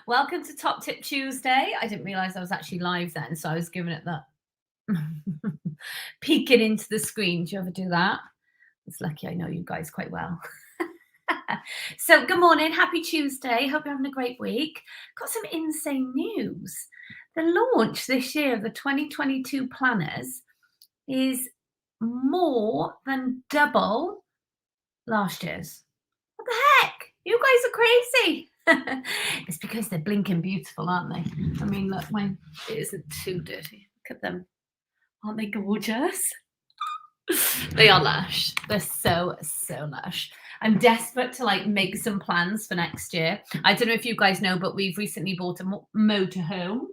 Welcome to Top Tip Tuesday. I didn't realize I was actually live then, so I was giving it that peeking into the screen. Do you ever do that? It's lucky I know you guys quite well. So, good morning, happy Tuesday. Hope you're having a great week. Got some insane news. The launch this year of the 2022 planners is more than double last year's. What the heck? You guys are crazy. It's because they're blinking beautiful, aren't they? I mean, look, mine it isn't too dirty. Look at them. Aren't they gorgeous? They are lush. They're so lush. I'm desperate to like make some plans for next year. I don't know if you guys know, but we've recently bought a motorhome,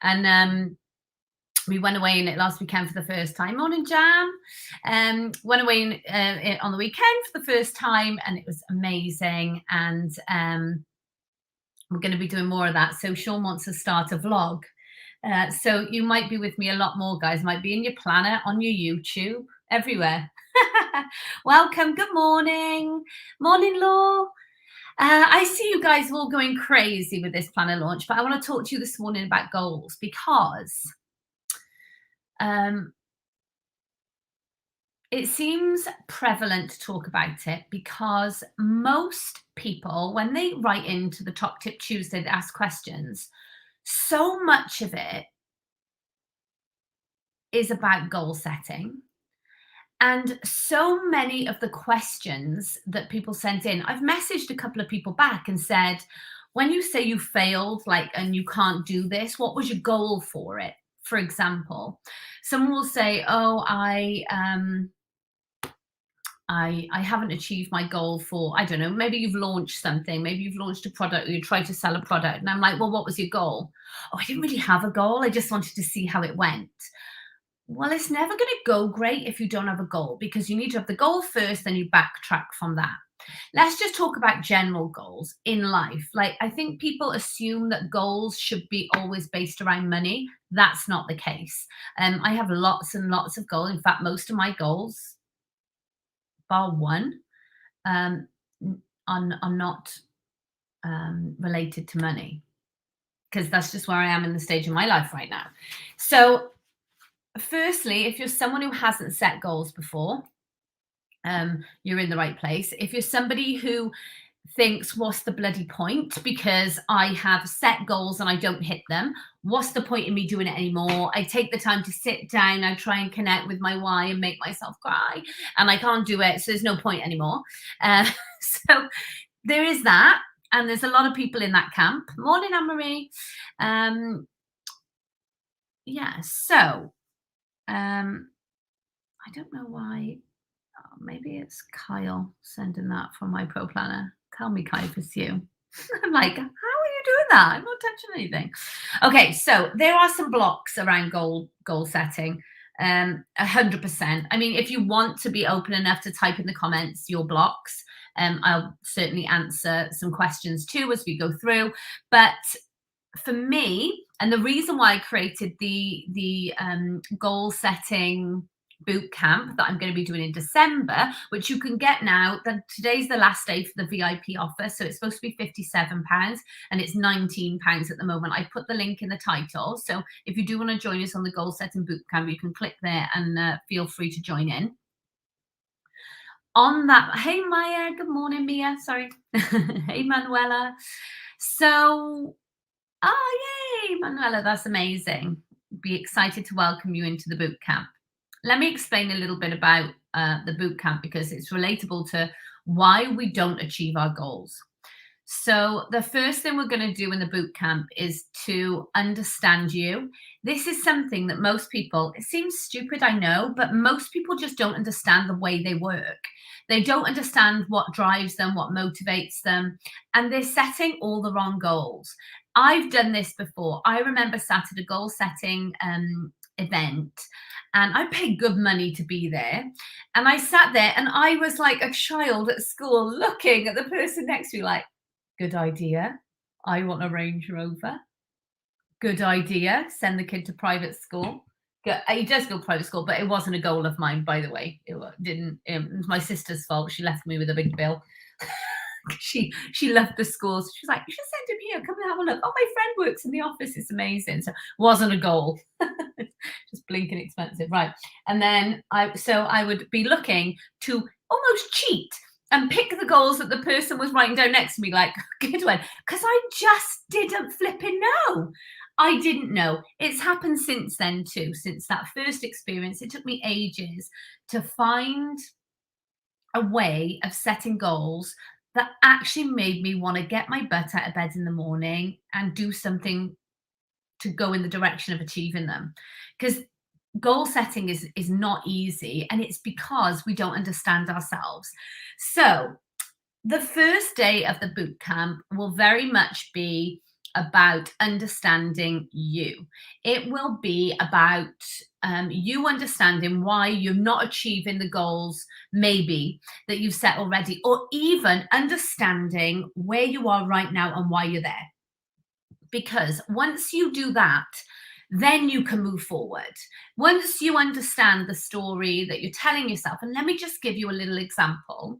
and we went away in it last weekend for the first time. Morning, Jam. Went away on the weekend for the first time, and it was amazing. And we're going to be doing more of that. So Sean wants to start a vlog. So you might be with me a lot more, guys. Might be in your planner, on your YouTube, everywhere. Welcome. Good morning. Morning, Law. I see you guys all going crazy with this planner launch, but I want to talk to you this morning about goals because it seems prevalent to talk about it because most people, when they write into the Top Tip Tuesday to ask questions, so much of it is about goal setting. And so many of the questions that people sent in, I've messaged a couple of people back and said, when you say you failed, like, and you can't do this, what was your goal for it? For example, someone will say, oh, I haven't achieved my goal for, I don't know, maybe you've launched something, maybe you've launched a product or you try to sell a product. And I'm like, well, what was your goal? Oh, I didn't really have a goal. I just wanted to see how it went. Well, it's never going to go great if you don't have a goal because you need to have the goal first, then you backtrack from that. Let's just talk about general goals in life. Like, I think people assume that goals should be always based around money. That's not the case. I have lots and lots of goals. In fact, most of my goals, bar one, are not related to money because that's just where I am in the stage of my life right now. So firstly, if you're someone who hasn't set goals before, you're in the right place. If you're somebody who thinks, what's the bloody point? Because I have set goals and I don't hit them. What's the point in me doing it anymore? I take the time to sit down, I try and connect with my why and make myself cry, and I can't do it, so there's no point anymore. So there is that, and there's a lot of people in that camp. Morning, Anne-Marie. Yeah, so I don't know why. Oh, maybe it's Kyle sending that from my pro planner. Tell me, Kyle, if it's you. I'm like, how are you doing that? I'm not touching anything. Okay, so there are some blocks around goal setting. 100%. I mean, if you want to be open enough to type in the comments your blocks, I'll certainly answer some questions too as we go through. But for me, and the reason why I created the goal setting boot camp that I'm going to be doing in December, which you can get now. Today's the last day for the VIP offer, so it's supposed to be £57 and it's £19 at the moment. I put the link in the title, so if you do want to join us on the goal setting boot camp, you can click there and feel free to join in. On that, hey Maya, good morning, Mia. Sorry, hey Manuela. So, yay, Manuela, that's amazing. Be excited to welcome you into the boot camp. Let me explain a little bit about the boot camp because it's relatable to why we don't achieve our goals. So the first thing we're going to do in the boot camp is to understand you. This is something that most people, it seems stupid, I know, but most people just don't understand the way they work. They don't understand what drives them, what motivates them, and they're setting all the wrong goals. I've done this before. I remember sat at a goal setting event and I paid good money to be there. And I sat there and I was like a child at school looking at the person next to me like, good idea. I want a Range Rover. Good idea. Send the kid to private school. He does go to private school, but it wasn't a goal of mine, by the way. It was my sister's fault. She left me with a big bill. She loved the school. So she was like, you should send him here. Come and have a look. Oh, my friend works in the office. It's amazing. So wasn't a goal. Just blinking expensive. Right. And then I would be looking to almost cheat and pick the goals that the person was writing down next to me, like, good one. Because I just didn't flipping know. I didn't know. It's happened since then too, since that first experience. It took me ages to find a way of setting goals that actually made me want to get my butt out of bed in the morning and do something to go in the direction of achieving them. Because goal setting is not easy, and it's because we don't understand ourselves. So the first day of the boot camp will very much be about understanding you. It will be about you understanding why you're not achieving the goals, maybe that you've set already, or even understanding where you are right now and why you're there. Because once you do that, then you can move forward. Once you understand the story that you're telling yourself, and let me just give you a little example.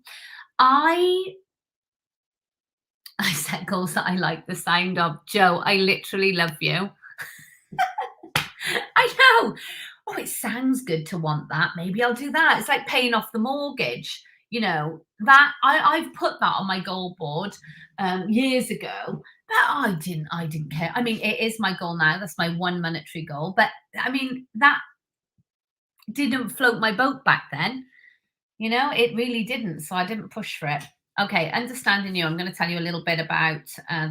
I set goals that I like the sound of. Joe, I literally love you. I know. Oh, it sounds good to want that. Maybe I'll do that. It's like paying off the mortgage. You know, that I've put that on my goal board years ago, but I didn't care. I mean, it is my goal now. That's my one monetary goal. But I mean, that didn't float my boat back then. You know, it really didn't. So I didn't push for it. Okay, understanding you, I'm going to tell you a little bit about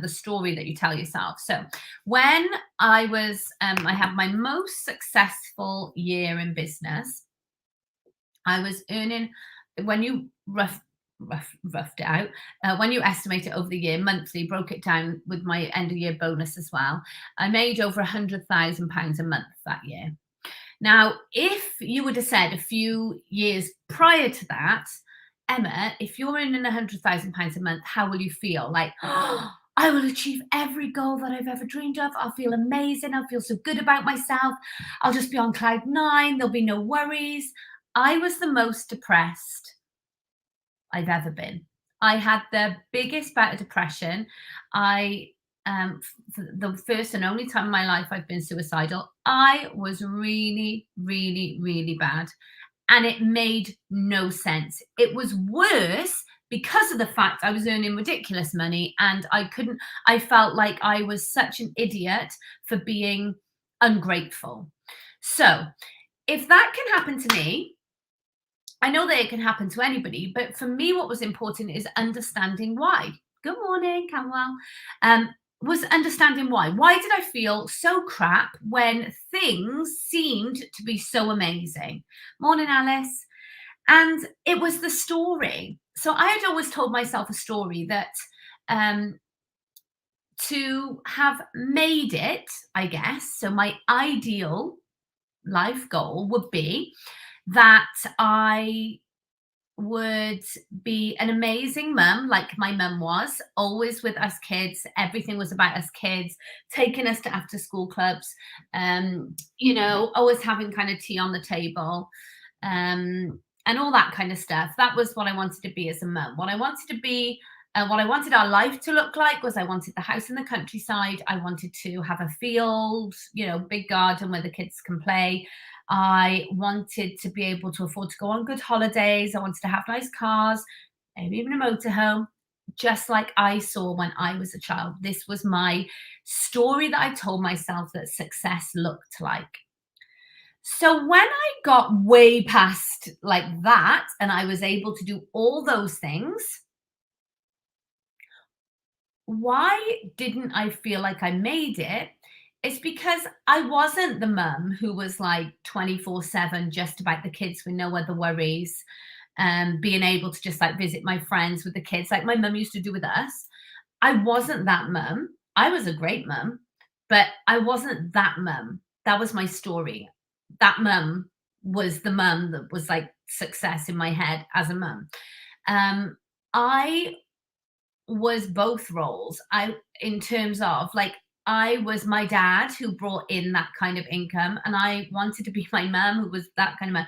the story that you tell yourself. So, when I had my most successful year in business, I was earning, when you roughed it out, when you estimate it over the year monthly, broke it down with my end of year bonus as well, I made over £100,000 a month that year. Now, if you would have said a few years prior to that, Emma, if you're earning £100,000 a month, how will you feel? Like, oh, I will achieve every goal that I've ever dreamed of. I'll feel amazing. I'll feel so good about myself. I'll just be on cloud nine. There'll be no worries. I was the most depressed I've ever been. I had the biggest bout of depression. For the first and only time in my life I've been suicidal. I was really, really, really bad. And it made no sense. It was worse because of the fact I was earning ridiculous money and I felt like I was such an idiot for being ungrateful. So if that can happen to me, I know that it can happen to anybody, but for me, what was important is understanding why. Good morning, Camwell. Was understanding why. Why did I feel so crap when things seemed to be so amazing? Morning, Alice. And it was the story. So I had always told myself a story that to have made it, I guess, so my ideal life goal would be that I would be an amazing mum, like my mum was, always with us kids. Everything was about us kids, taking us to after school clubs, you know, always having kind of tea on the table, and all that kind of stuff. That was what I wanted to be as a mum. What I wanted to be, what I wanted our life to look like was I wanted the house in the countryside. I wanted to have a field, you know, big garden where the kids can play. I wanted to be able to afford to go on good holidays. I wanted to have nice cars, maybe even a motorhome, just like I saw when I was a child. This was my story that I told myself that success looked like. So when I got way past like that and I was able to do all those things, why didn't I feel like I made it? It's because I wasn't the mum who was like 24/7 just about the kids with no other worries, being able to just like visit my friends with the kids like my mum used to do with us. I wasn't that mum. I was a great mum, but I wasn't that mum. That was my story. That mum was the mum that was like success in my head as a mum. I was both roles. In terms of like, I was my dad who brought in that kind of income, and I wanted to be my mum who was that kind of mum.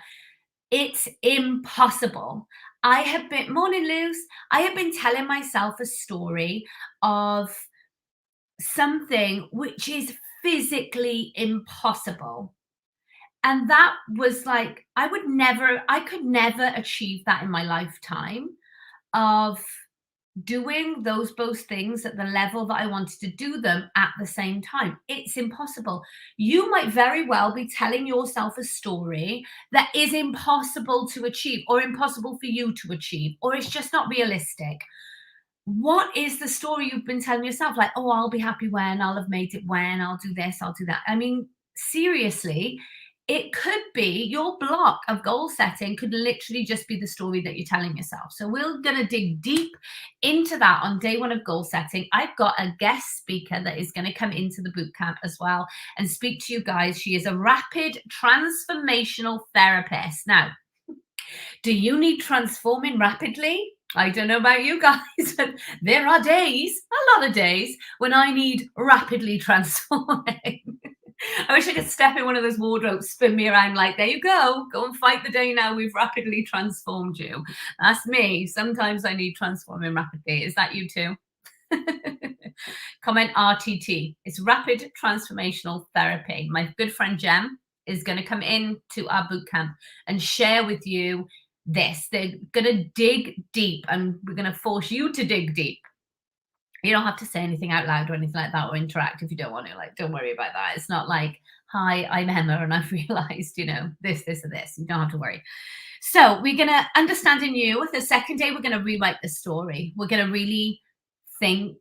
It's impossible. morning, Luce. I have been telling myself a story of something which is physically impossible. And that was like, I could never achieve that in my lifetime of doing both things at the level that I wanted to do them at the same time. It's impossible. You might very well be telling yourself a story that is impossible to achieve, or impossible for you to achieve, or it's just not realistic. What is the story you've been telling yourself? Like, oh, I'll be happy when, I'll have made it when, I'll do this, I'll do that. I mean, seriously, it could be your block of goal setting could literally just be the story that you're telling yourself. So we're going to dig deep into that on day one of goal setting. I've got a guest speaker that is going to come into the boot camp as well and speak to you guys. She is a rapid transformational therapist. Now, do you need transforming rapidly? I don't know about you guys, but there are days, a lot of days, when I need rapidly transforming. I wish I could step in one of those wardrobes, spin me around like, there you go and fight the day now. We've rapidly transformed you. That's me. Sometimes I need transforming rapidly. Is that you too? Comment RTT. It's rapid transformational therapy. My good friend Jem is going to come in to our boot camp and share with you this. They're going to dig deep, and we're going to force you to dig deep. You don't have to say anything out loud or anything like that, or interact if you don't want to. Like, don't worry about that. It's not like, hi, I'm Emma and I've realized, this, this, and this. You don't have to worry. So we're going to understand in you. The second day, we're going to rewrite the story. We're going to really think,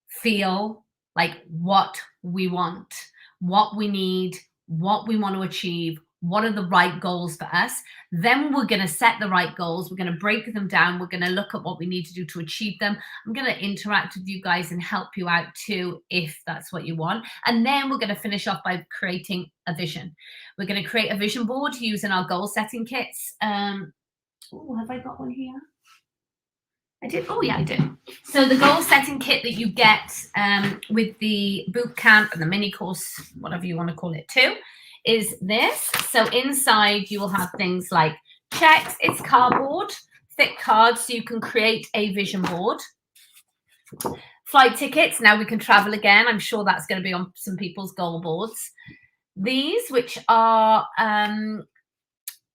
feel like what we want, what we need, what we want to achieve, what are the right goals for us. Then we're going to set the right goals. We're going to break them down. We're going to look at what we need to do to achieve them. I'm going to interact with you guys and help you out too, if that's what you want. And then we're going to finish off by creating a vision. We're going to create a vision board using our goal setting kits. Have I got one here? I did. Oh, yeah, I did. So the goal setting kit that you get with the boot camp and the mini course, whatever you want to call it too, is this. So inside you will have things like checks. It's cardboard, thick cards, so you can create a vision board. Flight tickets. Now we can travel again. I'm sure that's going to be on some people's goal boards. These, which are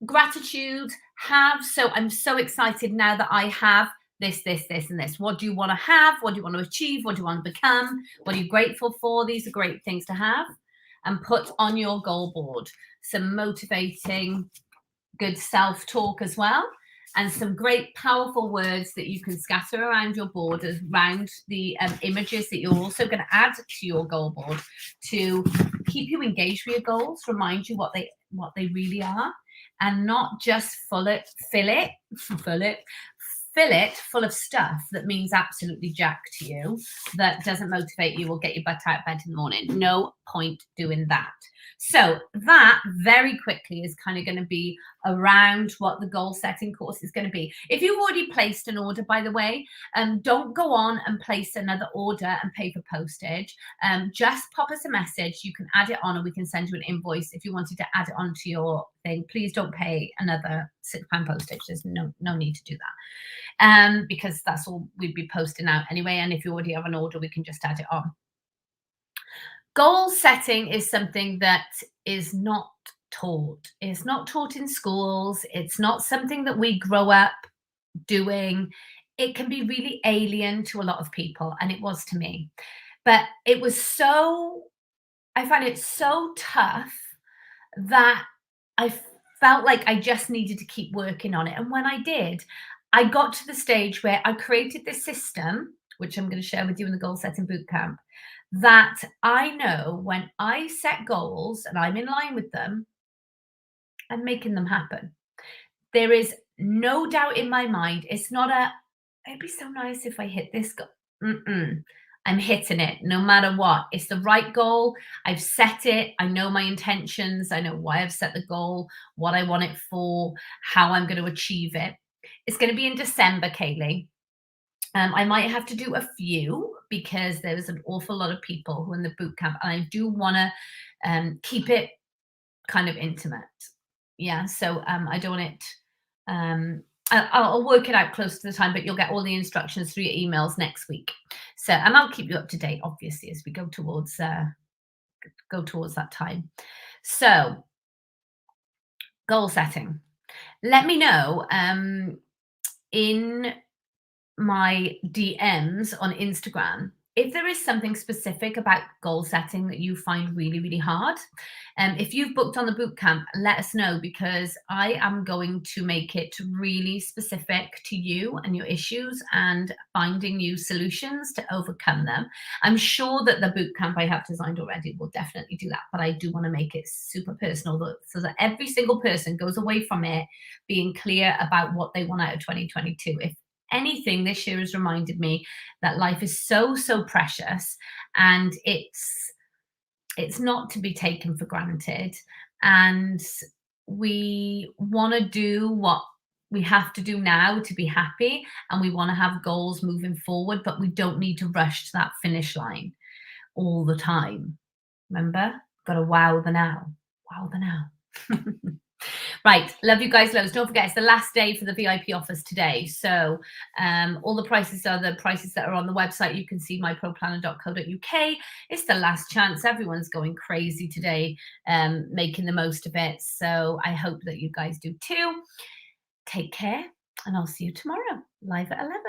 gratitude halves. So I'm so excited now that I have this, and this. What do you want to have? What do you want to achieve? What do you want to become? What are you grateful for? These are great things to have and put on your goal board. Some motivating, good self-talk as well, and some great powerful words that you can scatter around your board, around the images that you're also going to add to your goal board to keep you engaged with your goals, remind you what they really are, and not just fill it full of stuff that means absolutely jack to you, that doesn't motivate you or get your butt out of bed in the morning. No point doing that. So that very quickly is kind of going to be around what the goal setting course is going to be. If you've already placed an order, by the way, don't go on and place another order and pay for postage. Just pop us a message. You can add it on, and we can send you an invoice if you wanted to add it onto your thing. Please don't pay another £6 postage. There's no need to do that, because that's all we'd be posting out anyway. And if you already have an order, we can just add it on. Goal setting is something that is not taught. It's not taught in schools. It's not something that we grow up doing. It can be really alien to a lot of people, and it was to me. But I find it so tough that I felt like I just needed to keep working on it. And when I did, I got to the stage where I created this system, which I'm going to share with you in the goal setting bootcamp, that I know when I set goals and I'm in line with them, I'm making them happen. There is no doubt in my mind. It's not it'd be so nice if I hit this goal. I'm hitting it no matter what. It's the right goal. I've set it. I know my intentions. I know why I've set the goal, what I want it for, how I'm going to achieve it. It's going to be in December, Kaylee. I might have to do a few because there's an awful lot of people who are in the boot camp, and I do want to keep it kind of intimate. Yeah, so I don't want it I'll work it out close to the time, but you'll get all the instructions through your emails next week. So, and I'll keep you up to date, obviously, as we go towards that time. So, goal setting. Let me know in my DMs on Instagram if there is something specific about goal setting that you find really, really hard. If you've booked on the boot camp, let us know, because I am going to make it really specific to you and your issues and finding you solutions to overcome them. I'm sure that the boot camp I have designed already will definitely do that, but I do want to make it super personal so that every single person goes away from it being clear about what they want out of 2022. If anything, this year has reminded me that life is so precious, and it's not to be taken for granted, and we want to do what we have to do now to be happy, and we want to have goals moving forward, but we don't need to rush to that finish line all the time. Remember, got to wow the now. Wow the now. Right, love you guys loads. Don't forget, it's the last day for the VIP offers today. So all the prices are the prices that are on the website. You can see myproplanner.co.uk. It's the last chance. Everyone's going crazy today, making the most of it. So I hope that you guys do too. Take care, and I'll see you tomorrow, live at 11.